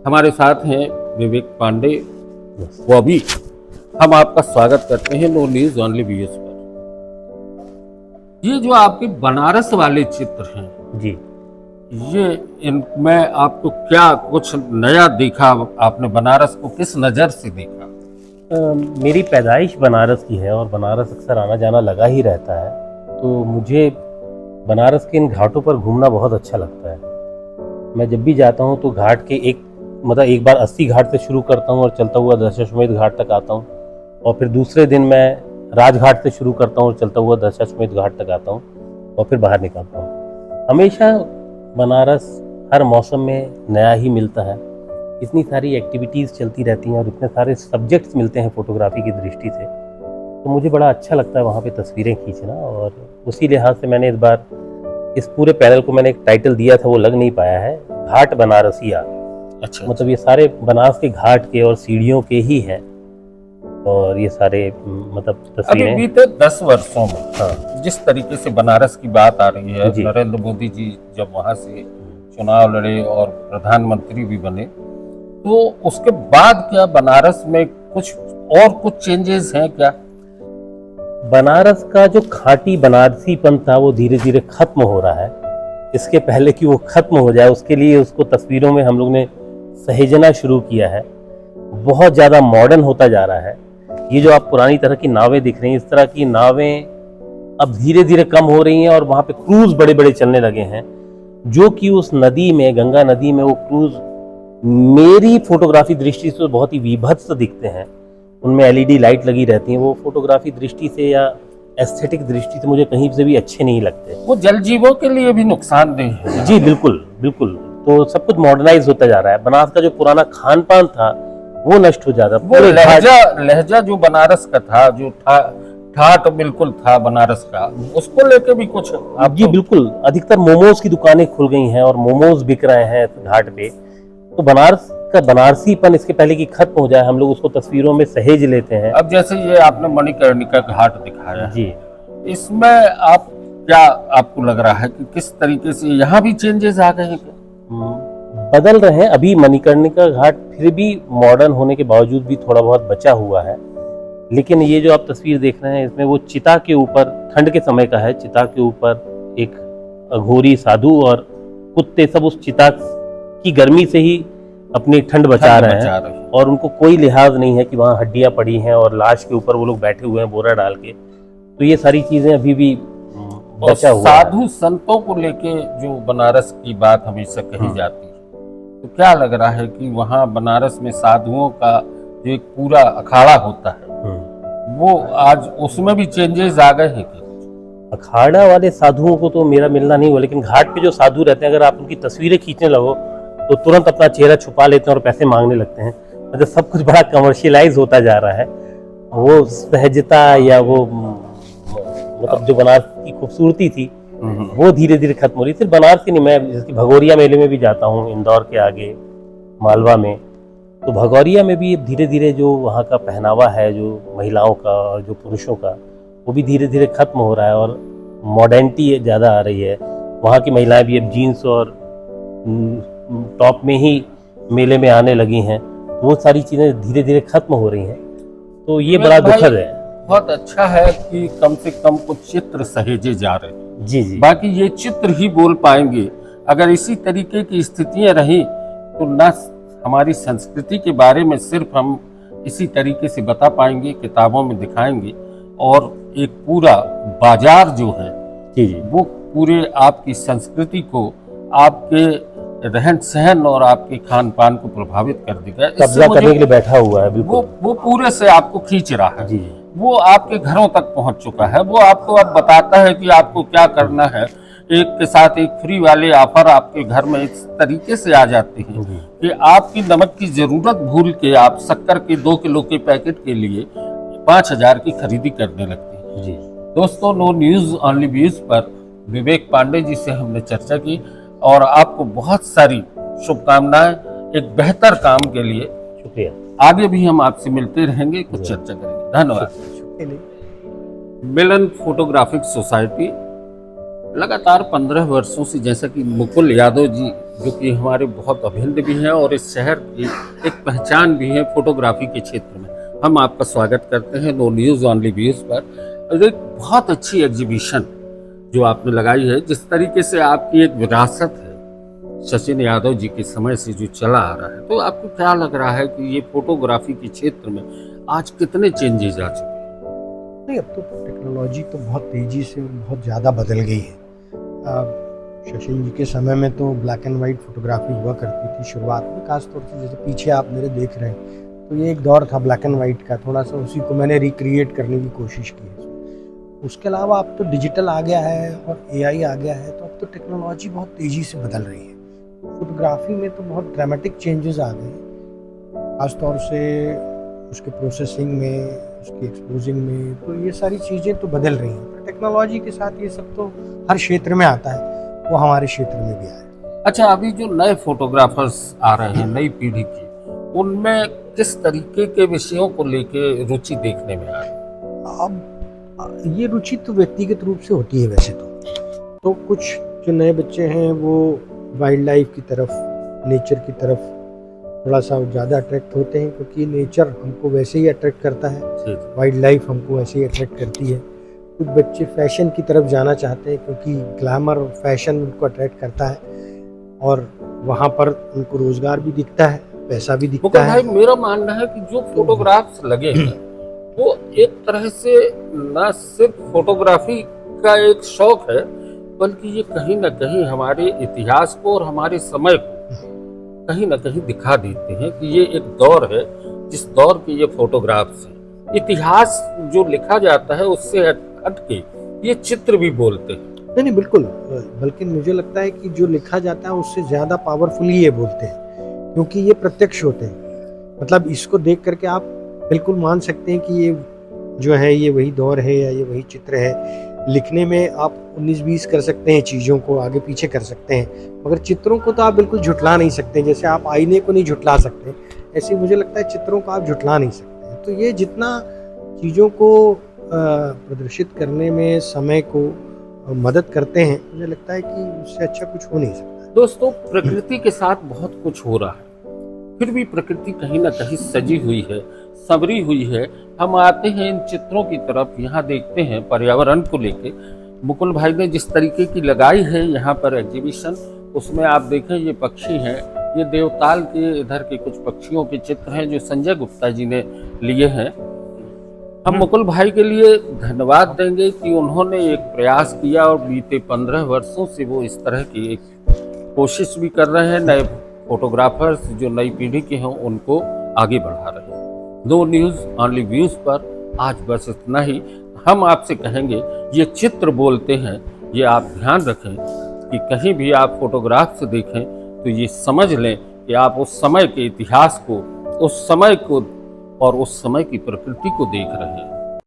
हमारे साथ हैं विवेक पांडे। वो अभी हम आपका स्वागत करते हैं नो न्यूज ओनली व्यूज पर। ये जो आपके बनारस वाले चित्र हैं जी, ये इनमें आपको क्या कुछ नया दिखा? आपने बनारस को किस नज़र से देखा? मेरी पैदाइश बनारस की है और बनारस अक्सर आना जाना लगा ही रहता है। तो मुझे बनारस के इन घाटों पर घूमना बहुत अच्छा लगता है। मैं जब भी जाता हूँ तो घाट के एक बार 80 घाट से शुरू करता हूँ और चलता हुआ दशाश्वमेध घाट तक आता हूँ, और फिर दूसरे दिन मैं राजघाट से शुरू करता हूँ और चलता हुआ दशाश्वमेध घाट तक आता हूँ और फिर बाहर निकलता हूँ। हमेशा बनारस हर मौसम में नया ही मिलता है। इतनी सारी एक्टिविटीज़ चलती रहती हैं और इतने सारे सब्जेक्ट्स मिलते हैं फोटोग्राफी की दृष्टि से, तो मुझे बड़ा अच्छा लगता है वहाँ पे तस्वीरें खींचना। और उसी लिहाज से मैंने इस बार इस पूरे पैनल को मैंने एक टाइटल दिया था, वो लग नहीं पाया है, घाट बनारसिया। अच्छा, मतलब ये सारे बनारस के घाट के और सीढ़ियों के ही हैं, और ये सारे मतलब अभी तस्वीरें। बीते 10 वर्षों में हाँ जिस तरीके से बनारस की बात आ रही है, जी। नरेंद्र मोदी जी जब वहां से चुनाव लड़े और प्रधानमंत्री भी बने, तो उसके बाद क्या बनारस में कुछ चेंजेस हैं क्या? बनारस का जो खाटी बनारसीपन था वो धीरे धीरे खत्म हो रहा है। इसके पहले कि वो खत्म हो जाए उसके लिए उसको तस्वीरों में हम लोग ने सहेजना शुरू किया है। बहुत ज़्यादा मॉडर्न होता जा रहा है। ये जो आप पुरानी तरह की नावें दिख रही हैं, इस तरह की नावें अब धीरे धीरे कम हो रही हैं और वहाँ पे क्रूज बड़े बड़े चलने लगे हैं, जो कि उस नदी में, गंगा नदी में, वो क्रूज मेरी फोटोग्राफी दृष्टि से बहुत ही विभत्स दिखते हैं। उनमें एलईडी लाइट लगी रहती हैं। वो फोटोग्राफी दृष्टि से या एस्थेटिक दृष्टि से मुझे कहीं से भी अच्छे नहीं लगते। वो जल जीवों के लिए भी नुकसानदेह है। जी बिल्कुल बिल्कुल। तो सब कुछ मॉडर्नाइज होता जा रहा है। बनारस का जो पुराना खान पान था वो नष्ट हो जाता। वो लहजा जो बनारस का था, जो ठाट बिल्कुल था बनारस का, उसको लेके भी कुछ आप? जी बिल्कुल। अधिकतर मोमोज की दुकानें खुल गई हैं और मोमोज बिक रहे हैं घाट पे। तो बनारस का बनारसीपन इसके पहले कि खत्म हो जाए, हम लोग उसको तस्वीरों में सहेज लेते हैं। अब जैसे ये आपने मणिकर्णिका घाट दिखाया है, जी, इसमें आपको लग रहा है कि किस तरीके से यहाँ भी चेंजेस आ गए हैं क्या? बदल रहे हैं। अभी मणिकर्णिका घाट फिर भी मॉडर्न होने के बावजूद भी थोड़ा बहुत बचा हुआ है। लेकिन ये जो आप तस्वीर देख रहे हैं, इसमें वो चिता के ऊपर, ठंड के समय का है, चिता के ऊपर एक अघोरी साधु और कुत्ते सब उस चिता की गर्मी से ही अपनी ठंड बचा रहे हैं। और उनको कोई लिहाज नहीं है कि वहाँ हड्डियां पड़ी हैं और लाश के ऊपर वो लोग बैठे हुए हैं बोरा डाल के। तो ये सारी चीजें अभी भी बचा हुआ है। साधु संतों को लेके जो बनारस की बात हमेशा कही जाती है, तो क्या लग रहा है कि वहाँ बनारस में साधुओं का जो एक पूरा अखाड़ा होता है, वो आज उसमें भी चेंजेस आ गए हैं क्या? अखाड़ा वाले साधुओं को तो मेरा मिलना नहीं हुआ, लेकिन घाट पे जो साधु रहते हैं, अगर आप उनकी तस्वीरें खींचने लगो तो तुरंत अपना चेहरा छुपा लेते हैं और पैसे मांगने लगते हैं। मतलब सब कुछ बड़ा कमर्शियलाइज होता जा रहा है। वो सहजता या वो मतलब जो बनारस की खूबसूरती थी वो धीरे धीरे खत्म हो रही। सिर्फ बनारस की नहीं, मैं जैसे भगोरिया मेले में भी जाता हूँ, इंदौर के आगे मालवा में। तो भगौरिया में भी धीरे धीरे जो वहाँ का पहनावा है, जो महिलाओं का और जो पुरुषों का, वो भी धीरे धीरे खत्म हो रहा है और मॉडर्निटी ज़्यादा आ रही है। वहाँ की महिलाएं भी अब जीन्स और टॉप में ही मेले में आने लगी हैं। वो सारी चीज़ें धीरे धीरे खत्म हो रही हैं। तो ये बड़ा दुखद है। बहुत अच्छा है कि कम से कम कुछ चित्र सहेजे जा रहे हैं। जी जी। बाकी ये चित्र ही बोल पाएंगे। अगर इसी तरीके की स्थितियां रही तो न हमारी संस्कृति के बारे में सिर्फ हम इसी तरीके से बता पाएंगे, किताबों में दिखाएंगे, और एक पूरा बाजार जो है जी जी, वो पूरे आपकी संस्कृति को, आपके रहन सहन और आपके खान पान को प्रभावित कर देगा। कब्जा करने के लिए बैठा हुआ है। वो पूरे से आपको खींच रहा है। जी, वो आपके घरों तक पहुंच चुका है। वो आपको अब बताता है कि आपको क्या करना है। एक के साथ एक फ्री वाले ऑफर आपके घर में इस तरीके से आ जाते हैं कि आपकी नमक की जरूरत भूल के आप शक्कर के 2 किलो के पैकेट के लिए 5,000 की खरीदी करने लगते हैं। जी। दोस्तों, नो न्यूज ओनली व्यूज पर विवेक पांडे जी से हमने चर्चा की और आपको बहुत सारी शुभकामनाएं एक बेहतर काम के लिए। शुक्रिया। आगे भी हम आपसे मिलते रहेंगे, कुछ चर्चा करेंगे। धन्यवाद। मिलन फोटोग्राफिक सोसाइटी लगातार 15 वर्षों से, जैसा कि मुकुल यादव जी जो कि हमारे बहुत अभिन्न भी हैं और इस शहर की एक पहचान भी है फोटोग्राफी के क्षेत्र में। हम आपका स्वागत करते हैं नो न्यूज़ ऑनली व्यूज़ पर। और एक बहुत अच्छी एग्जीबिशन जो आपने लगाई है, जिस तरीके से आपकी एक विरासत है सचिन यादव जी के समय से जो चला आ रहा है, तो आपको क्या लग रहा है कि ये फोटोग्राफी के क्षेत्र में आज कितने चेंजेस आ चुके हैं? नहीं, अब तो टेक्नोलॉजी तो बहुत तेज़ी से और बहुत ज़्यादा बदल गई है। सचिन जी के समय में तो ब्लैक एंड वाइट फोटोग्राफी हुआ करती थी शुरुआत में, खासतौर से जैसे पीछे आप मेरे देख रहे हैं, तो ये एक दौर था ब्लैक एंड वाइट का, थोड़ा सा उसी को मैंने रिक्रिएट करने की कोशिश की है। उसके अलावा अब तो डिजिटल आ गया है और एआई आ गया है, तो अब तो टेक्नोलॉजी बहुत तेज़ी से बदल रही है। फोटोग्राफी में तो बहुत ड्रामेटिक चेंजेस आ गए, खासतौर से उसके प्रोसेसिंग में, उसकी एक्सपोजिंग में, तो ये सारी चीज़ें तो बदल रही हैं। टेक्नोलॉजी के साथ ये सब तो हर क्षेत्र में आता है, वो हमारे क्षेत्र में भी आया। अच्छा, अभी जो नए फोटोग्राफर्स आ रहे हैं नई पीढ़ी की, उनमें किस तरीके के विषयों को लेके रुचि देखने में आ रही है? अब ये रुचि तो व्यक्तिगत रूप से होती है वैसे तो कुछ जो नए बच्चे हैं वो वाइल्ड लाइफ की तरफ, नेचर की तरफ थोड़ा सा ज़्यादा अट्रैक्ट होते हैं, क्योंकि नेचर हमको वैसे ही अट्रैक्ट करता है, वाइल्ड लाइफ हमको वैसे ही अट्रैक्ट करती है। कुछ बच्चे फैशन की तरफ जाना चाहते हैं, क्योंकि ग्लैमर और फैशन उनको अट्रैक्ट करता है और वहाँ पर उनको रोज़गार भी दिखता है, पैसा भी दिखता है। भाई, मेरा मानना है कि जो फोटोग्राफ्स लगे हैं वो एक तरह से न सिर्फ फोटोग्राफी का एक शौक है, बल्कि ये कहीं ना कहीं हमारे इतिहास को और हमारे समय को कहीं ना कहीं दिखा देते हैं कि ये एक दौर है, जिस दौर के ये फोटोग्राफ्स हैं। इतिहास जो लिखा जाता है उससे हट के ये चित्र भी बोलते हैं। नहीं, बिल्कुल, बल्कि मुझे लगता है कि जो लिखा जाता है उससे ज़्यादा पावरफुली ये बोलते हैं, क्योंकि ये प्रत्यक्ष होते हैं। मतलब इसको देख करके आप बिल्कुल मान सकते हैं कि ये जो है ये वही दौर है या ये वही चित्र है। लिखने में आप 19-20 कर सकते हैं, चीज़ों को आगे पीछे कर सकते हैं, मगर चित्रों को तो आप बिल्कुल झुठला नहीं सकते। जैसे आप आईने को नहीं झुठला सकते, ऐसे मुझे लगता है चित्रों को आप झुठला नहीं सकते हैं। तो ये जितना चीज़ों को प्रदर्शित करने में समय को मदद करते हैं, मुझे लगता है कि उससे अच्छा कुछ हो नहीं सकता। दोस्तों, प्रकृति के साथ बहुत कुछ हो रहा है, फिर भी प्रकृति कहीं ना कहीं सजी हुई है, संवरी हुई है। हम आते हैं इन चित्रों की तरफ, यहाँ देखते हैं पर्यावरण को लेके मुकुल भाई ने जिस तरीके की लगाई है यहाँ पर एग्जीबिशन, उसमें आप देखें ये पक्षी हैं, ये देवताल के इधर के कुछ पक्षियों के चित्र हैं जो संजय गुप्ता जी ने लिए हैं। हम मुकुल भाई के लिए धन्यवाद देंगे कि उन्होंने एक प्रयास किया और बीते 15 वर्षों से वो इस तरह की एक कोशिश भी कर रहे हैं। नए फोटोग्राफर्स जो नई पीढ़ी के हैं उनको आगे बढ़ा रहे हैं। नो न्यूज़ ऑनली व्यूज़ पर आज बस इतना ही। हम आपसे कहेंगे ये चित्र बोलते हैं, ये आप ध्यान रखें कि कहीं भी आप फोटोग्राफ से देखें तो ये समझ लें कि आप उस समय के इतिहास को, उस समय को और उस समय की प्रकृति को देख रहे हैं।